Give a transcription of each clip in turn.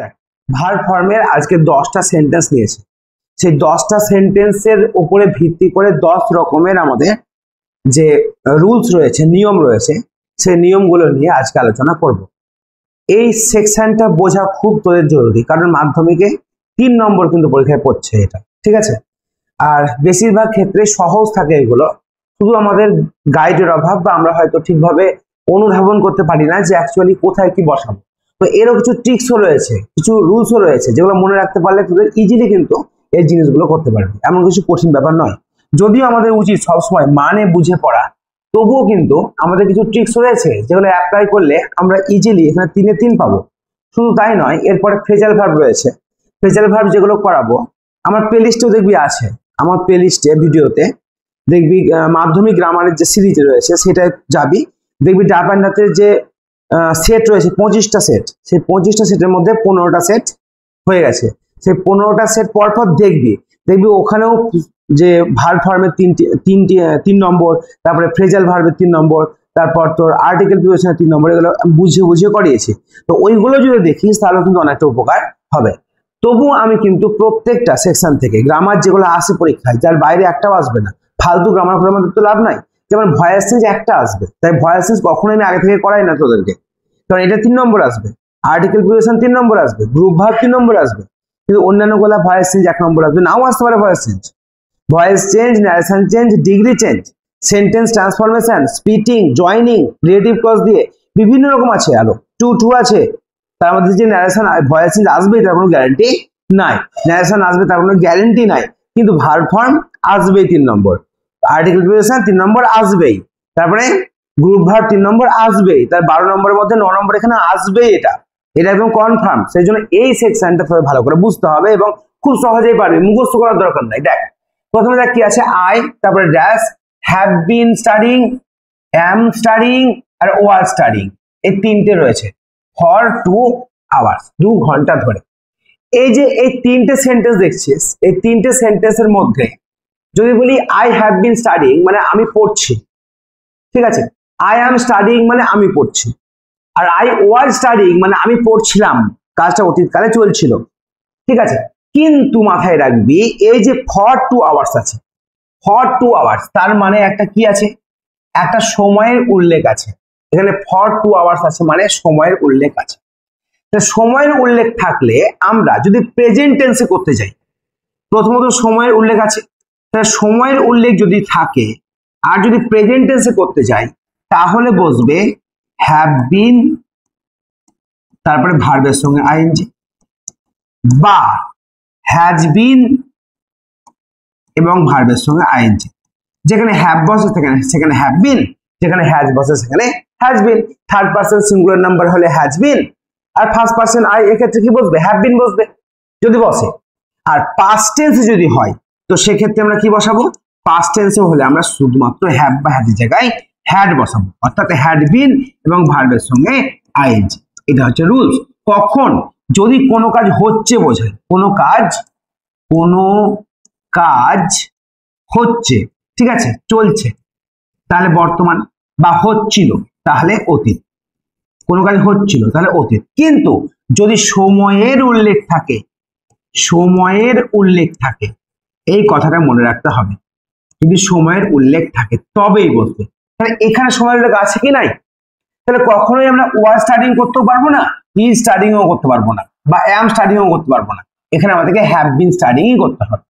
দেখ, ভার ফর্মের আজকে 10টা সেন্টেন্স নিয়েছে। সেই 10টা সেন্টেন্সের উপরে ভিত্তি করে 10 রকমের আমাদের যে রুলস রয়েছে, নিয়ম রয়েছে, সেই নিয়মগুলো নিয়ে আজকে আলোচনা করব। এই সেকশনটা বোঝা খুব তোদের জরুরি, কারণ মাধ্যমিকে 3 নম্বর কিন্তু পরীক্ষায় পড়ছে এটা, ঠিক আছে? আর বেশিরভাগ ক্ষেত্রে সহজ থাকে এগুলো, শুধু আমাদের গাইডের অভাব বা আমরা হয়তো ঠিকভাবে অনুধাবন করতে পারি না যে অ্যাকচুয়ালি কোথায় কি বসাবো। তো এরও কিছু ট্রিক্সও রয়েছে, কিছু রুলসও রয়েছে, যেগুলো মনে রাখতে পারলে তোদের ইজিলি কিন্তু এই জিনিসগুলো করতে পারবি। এমন কিছু কঠিন ব্যাপার নয়। যদিও আমাদের উচিত সবসময় মানে বুঝে পড়া, তবুও কিন্তু আমাদের কিছু ট্রিক্স রয়েছে যেগুলো অ্যাপ্লাই করলে আমরা ইজিলি এখানে 3-এ 3 পাবো। শুধু তাই নয়, এরপরে ফ্রেজাল ভার্ব রয়েছে। ফ্রেজাল ভার্ব যেগুলো করাবো আমার প্লেলিস্টেও দেখবি আছে। আমার প্লেলিস্টে ভিডিওতে দেখবি মাধ্যমিক গ্রামারের যে সিরিজ রয়েছে সেটা যাবি, দেখবি ডাব অ্যান্ড ডাতের যে সেট রয়েছে 25টা সেট, সেই 25টা সেটের মধ্যে 15টা সেট হয়ে গেছে। সেই 15টা সেট পরপর দেখবি ওখানেও যে ভার্ব ফর্মের 3 নম্বর, তারপরে ফ্রেজাল ভার্বের 3 নম্বর, তারপর তোর আর্টিকেল প্রিপোজিশনের 3 নম্বর, এগুলো বুঝিয়ে করিয়েছি। তো ওইগুলো যদি দেখিস তাহলে কিন্তু অনেকটা উপকার হবে। তবু আমি কিন্তু প্রত্যেকটা সেকশন থেকে গ্রামার যেগুলো আসে পরীক্ষায়, যার বাইরে একটাও আসবে না, ফালতু গ্রামার করে আমাদের তো লাভ নাই। যেমন ভয়েস চেঞ্জ একটা আসবে, তাই ভয়েস চেঞ্জ কখনোই আমি আগে থেকে করাই না তোদেরকে, কারণ এটা 3 নম্বর আসবে, আর্টিকেল প্রিপোজিশন 3 নম্বর আসবে, গ্রুপ ভার্ব 3 নম্বর আসবে, কিন্তু অন্যান্য গুলা ভয়েস চেঞ্জ 1 নম্বর আসবে, নাও আসতে পারে voice change, narration change, degree change, sentence transformation, splitting, joining, relative clause দিয়ে বিভিন্ন রকম আছে, আরো টু আছে। তার মধ্যে যে ন্যারেশন ভয়েস চেঞ্জ আসবে তার কোনো গ্যারান্টি নাই, ন্যারেশন আসবে তার কোনো গ্যারান্টি নাই, কিন্তু ভার্ব ফর্ম আসবেই 3 নম্বর, আর্টিকেল প্রিপোজিশন 3 নম্বর আসবেই, তারপরে গ্রুপ ভার্ব 3 নম্বর আসবেই, তার 12 নম্বরের মধ্যে 9 নম্বর এখানে আসবেই, এটা একদম কনফার্ম। সেই জন্য এই সেকশনটা তোকে ভালো করে বুঝতে হবে এবং খুব সহজেই পারবি, মুখস্থ করার দরকার নাই। দেখ, প্রথমে দেখ কি আছে, আই, তারপরে dash, have been studying, am studying আর ওয়াজ স্টাডিং, এই 3টে রয়েছে ফর 2 আওয়ার্স, 2 ঘন্টা ধরে। এই যে এই 3টে সেন্টেন্স দেখছিস, এই 3টে সেন্টেন্সের মধ্যে যদি বলি আই হ্যাভ বিন স্টাডিং মানে আমি পড়ছি, ঠিক আছে? আই অ্যাম স্টাডিং মানে আমি পড়ছি, আর আই ওয়াজ স্টাডিং মানে আমি পড়ছিলাম, কাজটা অতীতকালে চলছিল, ঠিক আছে? কিন্তু মাথায় রাখবি এই যে ফর 2 আওয়ার্স আছে, ফর 2 আওয়ার্স তার মানে একটা কি আছে, একটা সময়ের উল্লেখ আছে। এখানে ফর 2 আওয়ার্স আছে মানে সময়ের উল্লেখ আছে। সময়ের উল্লেখ থাকলে আমরা যদি প্রেজেন্ট টেন্সে করতে যাই, প্রথমত সময়ের উল্লেখ আছে, তাহলে সময়ের উল্লেখ যদি থাকে আর যদি প্রেজেন্ট টেন্সে করতে যাই তাহলে বসবে হ্যাভ বিন, তারপরে ভার্বের সঙ্গে আইএনজি, বা হ্যাজ বিন এবং ভার্বের সঙ্গে আইএনজি। যেখানে হ্যাভ বসে সেখানে হ্যাভ বিন, যেখানে হ্যাজ বসে সেখানে has been. Third person singular number হলে হ্যাজ বিন, আর ফার্স্ট পারসন আই এক্ষেত্রে কি বসবে, হ্যাভ বিন বসবে যদি বসে। আর পাস্ট টেন্সে যদি হয় তো সেক্ষেত্রে আমরা কি বসাবো, পাস্ট টেন্সে হলে আমরা শুধুমাত্র হ্যাভ বা হ্যাজের জায়গায় হ্যাড বসাবো, অর্থাৎ হ্যাড বিন এবং ভার্বের সঙ্গে আইএনজি। এটা হচ্ছে রুলস। কখন, যদি কোনো কাজ হচ্ছে বোঝায়, কোনো কাজ হচ্ছে, ঠিক আছে, চলছে তাহলে বর্তমান, বা হচ্ছিল তাহলে অতীত, কোনো কাজ হচ্ছিল তাহলে অতীত। কিন্তু যদি সময়ের উল্লেখ থাকে, এই কথাটা মনে রাখতে হবে, যদি সময়ের উল্লেখ থাকে তবেই বসবে। তাহলে এখানে সময়ের উল্লেখ আছে কি নাই, তাহলে কখনোই আমরা ওয়াজ স্টাডিং করতেও পারবো না, ইজ স্টাডিংও করতে পারবো না, বা অ্যাম স্টাডিংও করতে পারবো না। এখানে আমাদেরকে হ্যাভ বিন স্টাডিংই করতে হবে,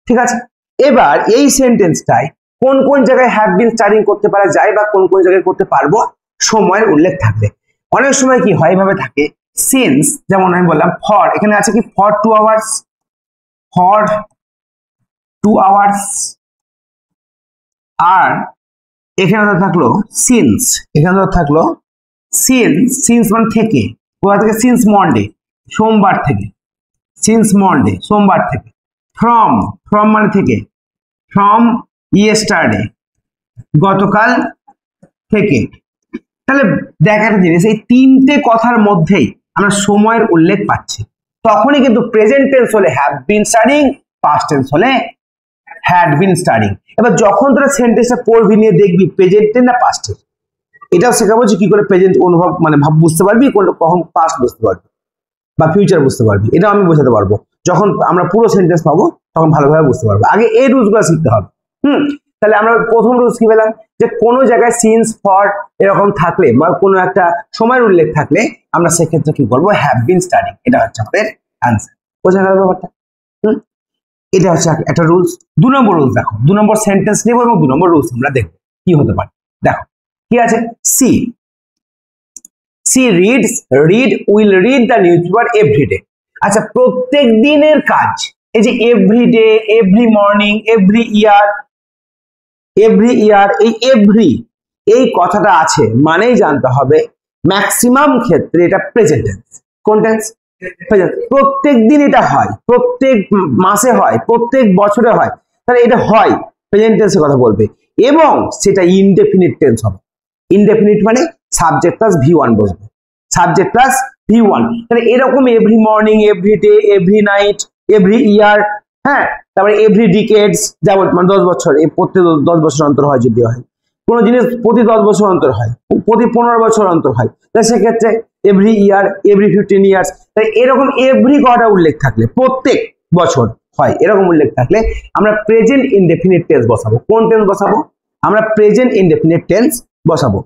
ঠিক আছে? এবার এই সেন্টেন্সটাই কোন কোন জায়গায় হ্যাভ বিন স্টাডিং করতে পারা যায় বা কোন কোন জায়গায় করতে পারবো সময়ের উল্লেখ থাকলে। অনেক সময় কি হয়, এভাবে থাকে, সিন্স, যেমন আমি বললাম ফর, এখানে আছে কি ফর 2 আওয়ার্স, আর এখানে থাকলো সিন্স, সিন্স মানে থেকে, কোথা থেকে, সিন্স মন্ডে, সোমবার থেকে, ফ্রম মানে থেকে, ফ্রম ইয়েস্টারডে, গতকাল থেকে। তাহলে দেখা একটা জিনিস, এই 3টে কথার মধ্যেই আমরা সময়ের উল্লেখ পাচ্ছি। তখনই কিন্তু প্রেজেন্ট টেন্স হলে have been studying, past tense হলে হ্যাড বিন স্টাডিং। এবার যখন তোরা সেন্টেন্সটা পড়বি নিয়ে দেখবি প্রেজেন্ট টেন্স না পাস্ট টেন্স, এটাও শেখাবো যে কি করে প্রেজেন্ট অনুভব মানে ভাব বুঝতে পারবি, কখন পাস্ট বুঝতে পারবি, বা ফিউচার বুঝতে পারবি, এটা আমি বোঝাতে পারবো। যখন আমরা পুরো সেন্টেন্স পাবো তখন ভালোভাবে বুঝতে পারবো। আগে এই রুলসগুলো শিখতে হবে। তাহলে আমরা প্রথম রুলস কি পেলাম, যে কোনো জায়গায় সিন্স ফর এরকম থাকলে বা কোনো একটা সময়ের উল্লেখ থাকলে আমরা সেক্ষেত্রে কি করবো, হ্যাভ বিন স্টাডিং, এটা হচ্ছে আমাদের অ্যান্সার। বোঝা গেল ব্যাপারটা? এটা হচ্ছে একটা রুলস। 2 নম্বর রুলস দেখো, 2 নম্বর সেন্টেন্স নেব এবং 2 নম্বর রুলস আমরা দেখবো কি হতে পারে। দেখো কি আছে, she will read the news paper everyday. আচ্ছা, প্রত্যেক দিনের কাজ, এই যে everyday, every morning, every year, এই কথাটা আছে মানেই জানতে হবে ম্যাক্সিমাম ক্ষেত্রে এটা প্রেজেন্ট টেন্স। কোন টেন্স? প্রেজেন্ট। প্রত্যেক দিন এটা হয়, প্রত্যেক মাসে হয়, প্রত্যেক বছরে হয়, তাহলে এটা হয়, প্রেজেন্ট টেন্সের কথা বলবে, এবং সেটা ইনডেফিনিট টেন্স হবে। ইনডেফিনিট মানে সাবজেক্ট প্লাস V1 বসবে, সাবজেক্ট প্লাস V1। তাহলে এরকম every morning, every day, every night, every year, হ্যাঁ, তারপরে এভরি ডিকেডস, যেমন মানে 10 বছর, প্রত্যেক 10 বছর অন্তর হয়, যদি হয় কোনো জিনিস প্রতি 10 বছর অন্তর হয়, প্রতি 15 বছর অন্তর হয়, তাহলে সেক্ষেত্রে এভরি ইয়ার, এভরি 15 ইয়ার্স। তাই এরকম এভরি কটা উল্লেখ থাকলে, প্রত্যেক বছর হয় এরকম উল্লেখ থাকলে আমরা প্রেজেন্ট ইনডেফিনিট টেন্স বসাবো। কোন টেন্স বসাবো? আমরা প্রেজেন্ট ইনডেফিনিট টেন্স বসাবো।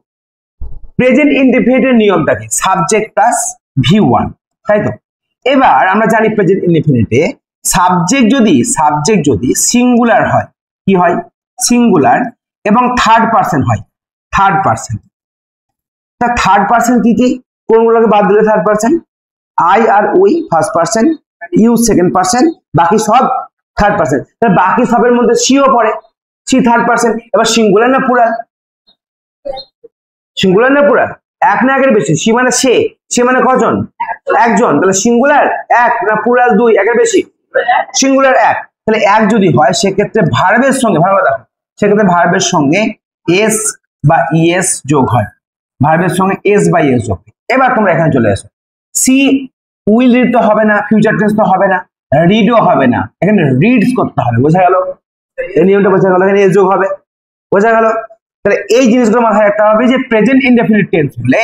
প্রেজেন্ট ইনডেফিনিটের নিয়মটা কি? সাবজেক্ট প্লাস V1, তাই তো? এবার আমরা জানি প্রেজেন্ট ইনডেফিনিটে সাবজেক্ট যদি সিঙ্গুলার হয়, কি হয়? সিঙ্গুলার, এবং থার্ড পারসন হয়, থার্ড পারসন। তা থার্ড পারসন কি কি? কোনগুলোকে বাদ দিলে থার্ড পারসন? আই আর we first person, you second person, বাকি সব থার্ড পারসন। তাহলে বাকি সবের মধ্যে সিও পড়ে, সি থার্ড পারসন। এবার সিঙ্গুলার না প্লুরাল? সিঙ্গুলার না প্লুরাল? এক না একের বেশি? সি মানে সে মানে কজন? একজন। তাহলে সিঙ্গুলার এক না প্লুরাল 2, একের বেশি? সিঙ্গুলার এক। তাহলে এক যদি হয় সেক্ষেত্রে ভার্বের সঙ্গে, ভালো দেখো, সেক্ষেত্রে ভার্বের সঙ্গে এস বা ইএস যোগ হয়, ভার্বের সঙ্গে এস বা ইএস যোগ। এবার তোমরা এখানে চলে এসো, সি উইল রিড তো হবে না, ফিউচার টেন্স তো হবে না, রিডও হবে না, এখানে রিডস করতে হবে। বোঝা গেল? এই নিয়মটা বোঝা গেল, এখানে এস যোগ হবে। বোঝা গেল? তাহলে এই জিনিসগুলো মাথায় রাখতে হবে যে প্রেজেন্ট ইনডেফিনিট টেন্স হলে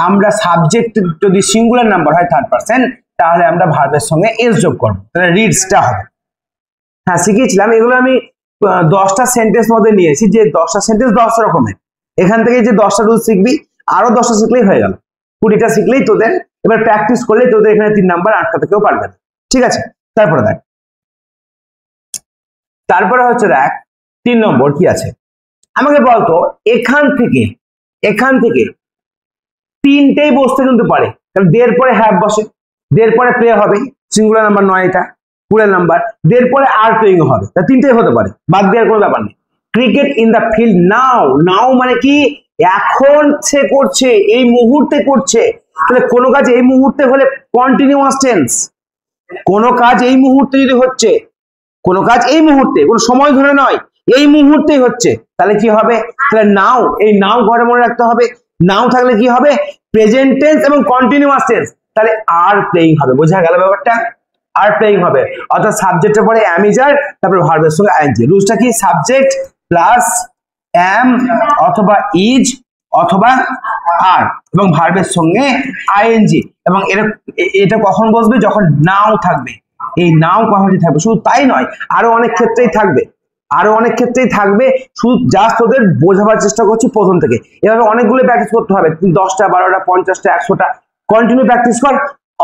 আমরা সাবজেক্ট যদি সিঙ্গুলার নাম্বার হয় থার্ড পারসন, তাহলে আমরা ভার্বের সঙ্গে এস যোগ করবো, তাহলে রিডসটা হবে। হ্যাঁ, শিখিয়েছিলাম এগুলো আমি 10টা সেন্টেন্স মধ্যে নিয়েছি, যে 10টা সেন্টেন্স 10 রকমের। এখান থেকে যে 10টা রুল শিখবি, আরো 10টা শিখলেই হয়ে গেল, 20টা শিখলেই তোদের, এবার প্র্যাকটিস করলেই তোদের এখানে 3 নাম্বার আটকাতে কেউ পারবে না। ঠিক আছে, তারপরে দেখ, তারপরে হচ্ছে দেখ 3 নম্বর কি আছে আমাকে বলতো। এখান থেকে 3টেই বসতে কিন্তু পারে, কারণ দের পরে হ্যাভ বসে, দের পরে প্লে হবে, সিঙ্গুলার নাম্বার নয়, এটা প্লুরাল নাম্বার, দের পরে আর প্লেইং হবে, তা 3টেই হতে পারে, বাদ দেওয়ার কোনো ব্যাপার নেই। Cricket in the field now মানে কি? এখন সে করছে, এই মুহূর্তে করছে। তাহলে কোনো কাজ এই মুহূর্তে হলে কন্টিনিউয়াস টেন্স, কোনো কাজ এই মুহূর্তে যদি হচ্ছে, কোনো কাজ এই মুহূর্তে, কোনো সময় ধরে নয়, এই মুহূর্তেই হচ্ছে, তাহলে কি হবে? তাহলে নাও, এই নাও ঘরে মনে রাখতে হবে। নাও থাকলে কি হবে? প্রেজেন্ট টেন্স এবং কন্টিনিউয়াস টেন্স, তাহলে আর প্লেইং হবে। বোঝা গেল ব্যাপারটা? আর প্লেইং হবে, অর্থাৎ সাবজেক্টের পরে অ্যাম ইজ আর, তারপরে ভার্বের সঙ্গে আইএনজি। রুলসটা কি? সাবজেক্ট প্লাস অ্যাম অথবা ইজ অথবা আর, এবং ভার্বের সঙ্গে আইএনজি। এবং এটা কখন বসবে? যখন নাও থাকবে, এই নাও কথাটি থাকবে। শুধু তাই নয়, আরো অনেক ক্ষেত্রেই থাকবে, শুধু জাস্ট ওদের বোঝাবার চেষ্টা করছি প্রথম থেকে। এভাবে অনেকগুলো প্র্যাকটিস করতে হবে, 10টা 12টা 50টা 100টা কন্টিনিউ প্র্যাকটিস কর,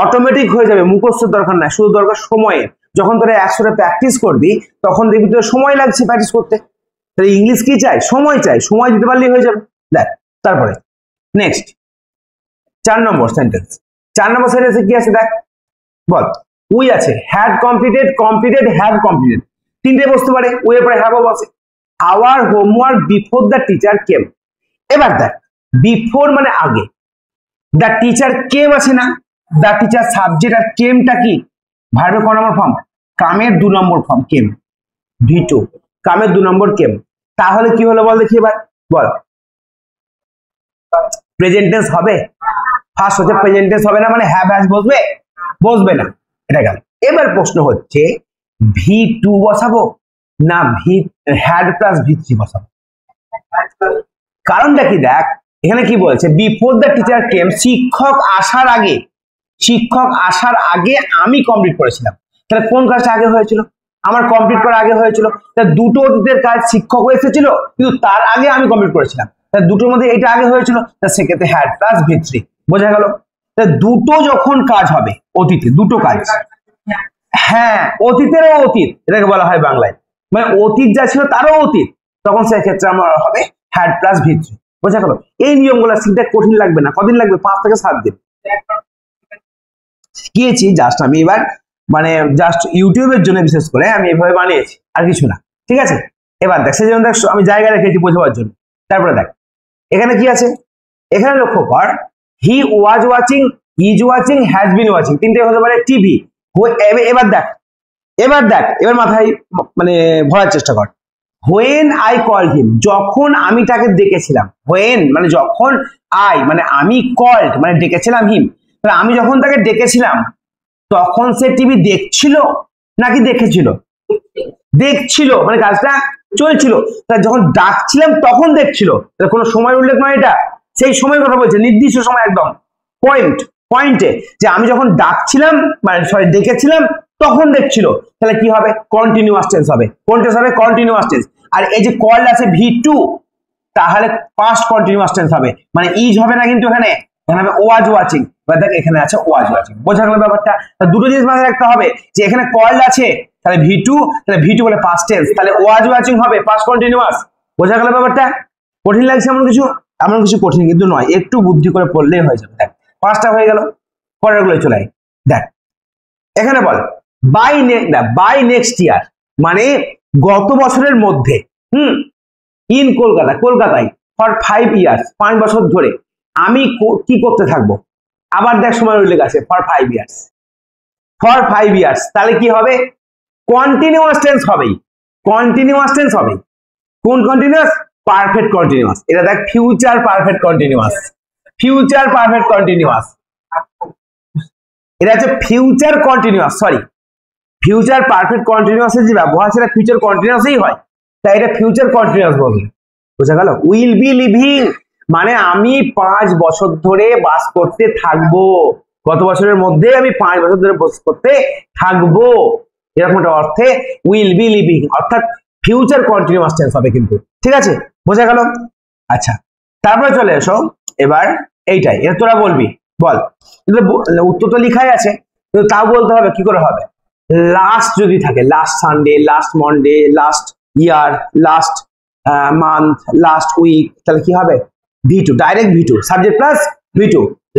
অটোমেটিক হয়ে যাবে। মুখস্থের দরকার নাই, শুধু দরকার সময়ে। যখন তোরা 100টা প্র্যাকটিস করবি তখন দেখবি তোর সময় লাগছে প্র্যাকটিস করতে। তাহলে ইংলিশ কি চাই? সময় চাই, সময় দিতে পারলেই হয়ে যাবে। দেখ তারপরে নেক্সট 4 নম্বর সেন্টেন্স। 4 নম্বর সেন্টেন্সে কি আছে দেখ, বল। উই আছে, হ্যাড কমপ্লিটেড, হ্যাভ কমপ্লিটেড, 3টে বসতে পারে, উই এর পরে হ্যাভও বসে। Our homework before the teacher came. এবার দেখ, বিফোর মানে আগে, দ্য টিচার কেম আছে না, দ্য টিচার সাবজেক্ট, আর কেমটা কি? ভার্বের ক নম্বর ফর্ম? কামের 2 নম্বর ফর্ম, কেম, V2, কামের 2 নম্বর কেম। তাহলে কি হলো বল দেখি, এবার বল। প্রেজেন্ট টেন্স হবে, ফার্স্ট হচ্ছে প্রেজেন্ট টেন্স হবে না, মানে হ্যাভ হ্যাজ বসবে? বসবে না, এটা গেল। এবার প্রশ্ন হচ্ছে V2 বসাবো না হ্যাড প্লাস V3 বসাবো? কারণটা কি দেখ, এখানে কি বলছে? বিফোর দ্য টিচার কেম, শিক্ষক আসার আগে, শিক্ষক আসার আগে আমি কমপ্লিট করেছিলাম। তাহলে কোন কাজটা আগে হয়েছিল? আমার কমপ্লিট করা আগে হয়েছিল। তাহলে দুটো অতীতের কাজ শিক্ষক এসেছিল কিন্তু তার আগে আমি কমপ্লিট করেছিলাম, তাহলে দুটোর মধ্যে এটা আগে হয়েছিল, তাহলে সেক্ষেত্রে হ্যাড প্লাস ভি3। বোঝা গেল? তাহলে দুটো যখন কাজ হবে অতীতে, দুটো কাজ, হ্যাঁ অতীতেরও অতীত, এটাকে বলা হয় বাংলায় মানে অতীত যা ছিল তারও অতীত, তখন সেক্ষেত্রে আমার হবে হ্যাড প্লাস ভি3। বোঝা গেল? এই নিয়মগুলো শিখতে কঠিন লাগবে না। কদিন লাগবে? 5 থেকে 7 দিন। শিখিয়েছি জাস্ট আমি এবার, মানে জাস্ট ইউটিউবের জন্য বিশেষ করে আমি এভাবে বানিয়েছি, আর কিছু না। ঠিক আছে, এবার দেখ, সেই জন্য দেখ আমি জায়গা রেখেছি বোঝাবার জন্য। তারপরে দেখ এখানে কি আছে, এখানে লক্ষ্য কর, he was watching, is watching, has been watching, তিনটে হতে পারে টিভি। এবার দেখ, এবার মাথায় মানে ভরার চেষ্টা কর। হোয়েন আই কল্ড হিম, যখন আমি তাকে ডেকেছিলাম। হোয়েন মানে যখন, আই মানে আমি, কল্ড মানে ডেকেছিলাম হিম, তাহলে আমি যখন তাকে ডেকেছিলাম তখন সে টিভি দেখছিল নাকি দেখেছিল? দেখছিল, মানে কাজটা চলছিল। তাহলে যখন ডাকছিলাম তখন দেখছিল, তাহলে কোনো সময় উল্লেখ নয়, এটা সেই সময়ের কথা বলছে, নির্দিষ্ট সময়, একদম পয়েন্টে, যে আমি যখন ডাকছিলাম মানে সরি ডেকেছিলাম তখন দেখছিল, তাহলে কি হবে? কন্টিনিউয়াস টেন্স হবে। কোন টেন্স হবে? Continuous tense. আর এই যে কল্ড আছে ভি2, তাহলে পাস্ট কন্টিনিউয়াস টেন্স হবে, মানে ইজ হবে না কিন্তু এখানে হবে ওয়াজ ওয়াচিং। এবার দেখ এখানে আছে ওয়াজ ওয়াচিং। বোঝা গেল ব্যাপারটা? দুটো জিনিস মাথায় রাখতে হবে, যে এখানে কল্ড আছে তাহলে ভি2, তাহলে ভি2 বলে পাস্ট টেন্স, তাহলে ওয়াজ ওয়াচিং হবে পাস্ট কন্টিনিউয়াস। বোঝা গেল ব্যাপারটা? কঠিন লাগছে এমন কিছু? এমন কিছু কঠিন কিন্তু নয়, একটু বুদ্ধি করে পড়লেই হয়ে যাবে। দেখ 5টা হয়ে গেল, পরের গুলো চলে আয়। দেখ এখানে বল বাই নেক্সট ইয়ার, মানে গত বছরের মধ্যে, ইন কলকাতায় ফর 5 ইয়ার্স, 5 বছর ধরে আমি কি করতে থাকবো। আবার দেখ সময় উল্লেখ আছে ফর 5 ইয়ার্স, তাহলে কি হবে? কন্টিনিউয়াস টেন্স হবেই, কোন কন্টিনিউয়াস? Perfect continuous. এটা দেখ ফিউচার পারফেক্ট কন্টিনিউয়াস, এটা হচ্ছে future continuous, sorry future perfect কন্টিনিউয়াসের যে ব্যবহার সেটা ফিউচার কন্টিনিউয়াসই হয়, তাই এটা ফিউচার কন্টিনিউয়াস বলবে। বোঝা গেল? উইল বি লিভিং মানে আমি 5 বছর ধরে বাস করতে থাকবো, গত বছরের মধ্যে আমি 5 বছর ধরে বাস করতে থাকবো, এরকম একটা অর্থে উইল বি লিভিং, অর্থাৎ ফিউচার কন্টিনিউয়াস টেন্স হবে কিন্তু। ঠিক আছে, বোঝা গেল? আচ্ছা, তারপরে চলে এসো এবার এইটাই, এটা তোরা বলবি, বল। উত্তর তো লিখাই আছে, কিন্তু তাও বলতে হবে। কি করে হবে? লাস্ট যদি থাকে, last Sunday, last Monday, last year, last month, last week, তাহলে কি হবে? ভি2, ডাইরেক্ট ভি2, সাবজেক্ট প্লাস ভি2,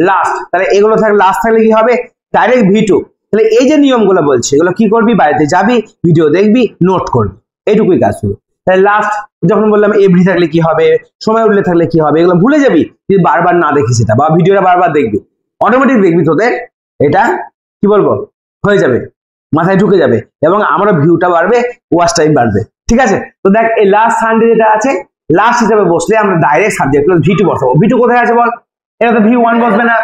লাস্ট। তাহলে এগুলো থাকলে, লাস্ট থাকলে কি হবে? ডাইরেক্ট ভি2। তাহলে এই যে নিয়মগুলো বলছে, এগুলো কি করবি? বাড়িতে যাবি, ভিডিও দেখবি, নোট করবি, এইটুকুই কাজ শুধু। তাহলে লাস্ট যখন বললাম এভরি থাকলে কি হবে, সময় উল্লেখ থাকলে কি হবে, এগুলো ভুলে যাবি যদি বারবার না দেখিস এটা, বা ভিডিওটা বারবার দেখবি, অটোমেটিক দেখবি তোদের এটা কি বলবো হয়ে যাবে, মাথায় ঢুকে যাবে, এবং আমারও ভিউটা বাড়বে, ওয়াচ টাইম বাড়বে। ঠিক আছে, তো দেখ এই লাস্ট সানডে যেটা আছে, লাস্ট হিসেবে বসলে আমরা ডাইরেক্ট সাবজেক্ট প্লাস ভি2 বসাবো। ভি2 কোথায় আছে বল? এটা তো ভি1 বসবে না,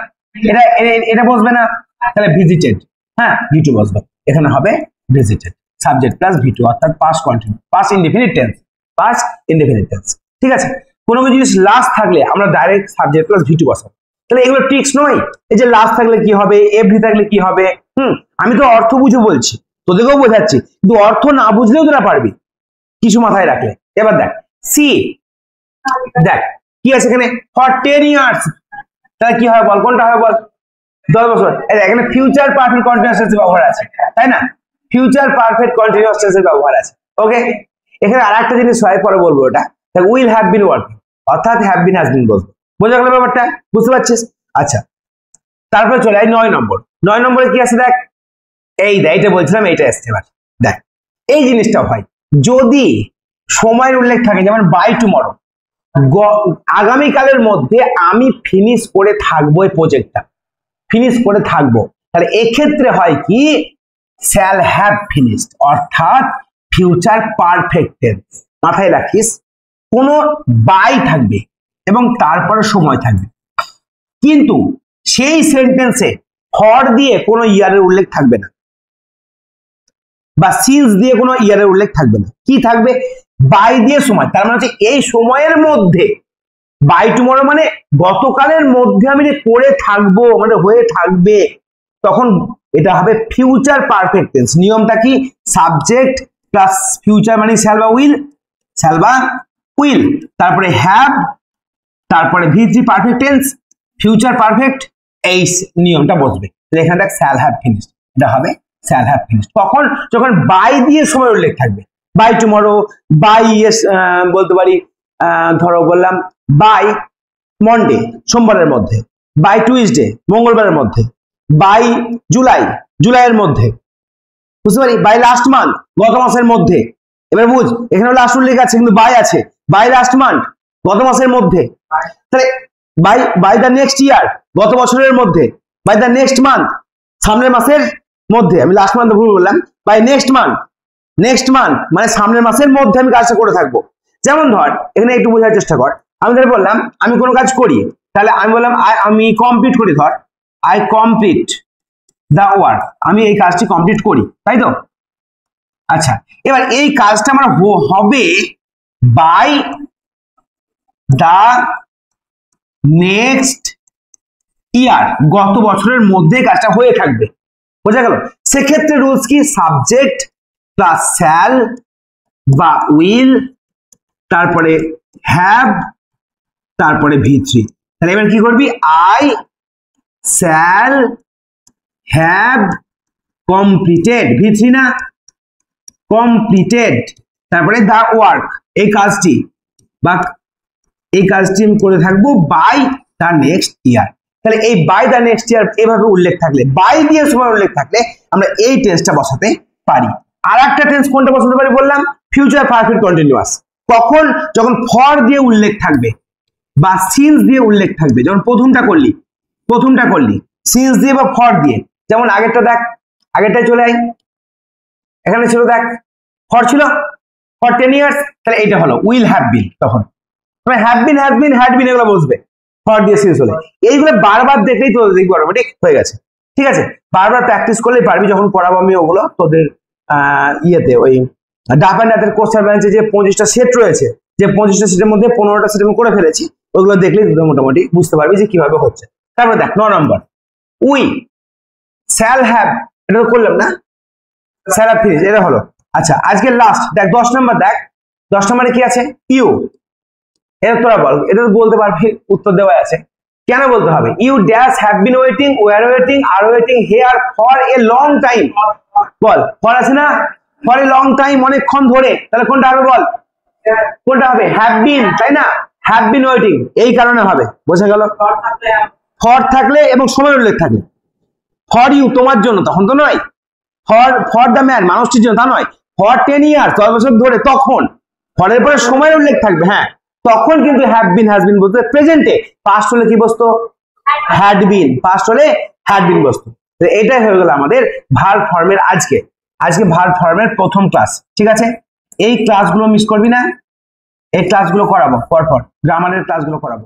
এটা বসবে না, তাহলে ভিজিটেড, হ্যাঁ ভি2 বসবে, এখানে হবে ভিজিটেড, সাবজেক্ট প্লাস ভি2, অর্থাৎ past continue, past indefinite tense. ঠিক আছে, কোনো কিছু জিনিস লাস্ট থাকলে আমরা ডাইরেক্ট সাবজেক্ট প্লাস ভি2 বসাবো। তাহলে এগুলো ট্রিক্স নয়, এই যে লাস্ট থাকলে কি হবে, এভরি থাকলে কি হবে, আমি তো অর্থ বুঝে বলছি, তোদেরকেও বোঝাচ্ছি, কিন্তু অর্থ না বুঝলেও তোরা পারবি কিছু মাথায় রাখলে। এবার দেখ সি, দেখ কি আছে এখানে, ফর 10 ইয়ার্স, তাহলে কি হয় বল? কোনটা হয় বল? 10 বছর। এখানে ফিউচার পারফেক্ট কন্টিনিউয়াস টেন্সের ব্যবহার আছে, তাই না? ফিউচার পারফেক্ট কন্টিনিউয়াস টেন্সের ব্যবহার আছে। ওকে, এখানে আরেকটা জিনিস হয় পরে বলবো, ওটা উইল হ্যাভ বিন ওয়ার্কিং, অর্থাৎ হ্যাভ বিন হ্যাজ বিন বলবো। বোঝা গেল ব্যাপারটা? বুঝতে পারছিস? আচ্ছা, তারপরে চলে আয় 9 নম্বর। 9 নম্বরে কি আছে দেখ, এইটা বলছিলাম, এইটা আসছে। এবার দেখ এই জিনিসটা হয় যদি সময়ের উল্লেখ থাকে, যেমন বাই টুমরো, আগামীকালের মধ্যে আমি ফিনিশ করে থাকবো, এই প্রজেক্টটা ফিনিশ করে থাকবো, তাহলে এক্ষেত্রে হয় কি শ্যাল হ্যাভ ফিনিশড, অর্থাৎ ফিউচার পারফেক্ট টেন্স। মাথায় রাখিস, কোনো বাই থাকবে এবং তারপরে সময় থাকবে, কিন্তু সেই সেন্টেন্সে ফর দিয়ে কোনো ইয়ারের উল্লেখ থাকবে না, বা সিন্স দিয়ে কোনো ইয়ারের উল্লেখ থাকবে না। কি থাকবে? বাই দিয়ে সময়। তার মানে হচ্ছে এই সময়ের মধ্যে, বাই টুমরো মানে গতকালের মধ্যে আমি করে থাকবো, মানে হয়ে থাকবে, তখন এটা হবে ফিউচার পারফেক্ট টেন্স। নিয়মটা কি? সাবজেক্ট প্লাস ফিউচার মানে শ্যাল বা উইল, তারপরে হ্যাভ, তারপরে V3 perfect tense, future perfect, এই নিয়মটা বসবে। এখানে দেখ শ্যাল হ্যাভ ফিনিশড, এটা হবে শ্যাল হ্যাভ ফিনিশড। কখন? যখন বাই দিয়ে সময় উল্লেখ থাকবে। বাই টুমরো, বাই বলতে পারি ধরো বললাম বাই মন্ডে সোমবারের মধ্যে, বাই টুইসডে মঙ্গলবারের মধ্যে, বাই জুলাইয়ের মধ্যে, বুঝতে পারি, বাই লাস্ট মান্থ গত মাসের মধ্যে। এবার বুঝ, এখানে লাস্ট উল্লেখ আছে কিন্তু বাই আছে, বাই লাস্ট মান্থ গত মাসের মধ্যে, তাহলে বাই দ্য নেক্সট ইয়ার গত বছরের মধ্যে, বাই দ্য নেক্সট মান্থ সামনের মাসের মধ্যে, আমি লাস্ট মান্থ ভুল বললাম, বাই নেক্সট মান্থ মানে সামনের মাসের মধ্যে আমি কাজটা করে থাকবো। যেমন ধর এখানে একটু বোঝার চেষ্টা কর, আমি ধর বললাম আমি কোনো কাজ করি, তাহলে আমি বললাম আমি কমপ্লিট করি, ধর আই কমপ্লিট দ্য ওয়ার্ক, আমি এই কাজটি কমপ্লিট করি, তাই তো? আচ্ছা, এবার এই কাজটা আমার হবে বাই দ্য নেক্সট ইয়ার, গত বছরের মধ্যে কাজটা হয়ে থাকবে, বোঝা গেল? সেক্ষেত্রে রুলস কি? সাবজেক্ট প্লাস শ্যাল বা উইল, তারপরে হ্যাভ, তারপরে V3। তাহলে এবার কি করবি? I shall have completed, V3 না, কমপ্লিটেড, তারপরে দ্য ওয়ার্ক, এই কাজটি আমি করে থাকবো বাই দ্য নেক্সট ইয়ার। তাহলে এই বাই দ্য নেক্সট ইয়ার এভাবে উল্লেখ থাকলে, বাই দিয়ে সময় উল্লেখ থাকলে আমরা এই টেন্সটা বসাতে পারি। আর একটা টেন্স কোনটা বসাতে পারি বললাম? Future perfect continuous. কখন? যখন ফর দিয়ে উল্লেখ থাকবে বা সিন্স দিয়ে উল্লেখ থাকবে। যেমন প্রথমটা করলি সিন্স দিয়ে বা ফর দিয়ে। যেমন আগেরটা দেখ, আগেরটাই চলে আয়, এখানে ছিল দেখ ফর ছিল ফর 10 ইয়ার্স, তাহলে এইটা হলো উইল হ্যাভ বিন। তখন হ্যাভ বিন, হ্যাড বিন এগুলো বসবে ফর দিয়ে সিন্স হলে। এইগুলো বারবার দেখলেই তো দেখবি অটোমেটিক হয়ে গেছে, ঠিক আছে? বারবার প্র্যাকটিস করলেই পারবি। যখন পড়াবো আমি ওগুলো তোদের ইয়েতে, ওই ডাপ অ্যান্ড ডাতের কোশ্চেন ব্যাংকে যে 25টা সেট রয়েছে, যে 25টা সেটের মধ্যে 15টা সেট আমি করে ফেলেছি, ওগুলো দেখলেই মোটামুটি বুঝতে পারবি যে কিভাবে হচ্ছে। তারপর দেখ 9 নম্বর, উই শ্যাল হ্যাভ, এটা তো করলাম না, শ্যাল হ্যাভ ফিনিশ, এটা হলো। আচ্ছা, আজকে লাস্ট দেখ 10 নম্বর, দেখ 10 নম্বরে কি আছে? ইউ, এটা তোরা বল, এটা তো বলতে পারবি, উত্তর দেওয়া আছে। কেন বলতে হবে? You dash have been waiting, were waiting, are waiting here for a long time. বল, ফর আছে না, ফর এ লং টাইম, অনেকক্ষণ ধরে, তাহলে কোনটা হবে বল? কোনটা হবে? হ্যাভ বিন, তাই না? হ্যাভ বিন ওয়েটিং, এই কারণে হবে, বোঝা গেল? ফর থাকলে এবং সময় উল্লেখ থাকলে, ফর ইউ তোমার জন্য, তখন তো নয়। ফর দ্য ম্যান মানুষটির জন্য, তা নয়। ফর 10 ইয়ার্স 10 বছর ধরে, তখন। ফরের পরে সময় উল্লেখ থাকবে, হ্যাঁ, তখন কিন্তু হ্যাভ বিন হ্যাজ বিন বলতে। প্রেজেন্টে পাস্ট হলে কি বসতো? হ্যাড বিন, পাস্ট হলে হ্যাড বিন বসতো। এটাই হয়ে গেল আমাদের ভার্ব ফর্মের আজকে ভার্ব ফর্মের প্রথম ক্লাস, ঠিক আছে? এই ক্লাসগুলো মিস করবি না, এই ক্লাসগুলো করাবো পরপর, গ্রামারের ক্লাসগুলো করাবো।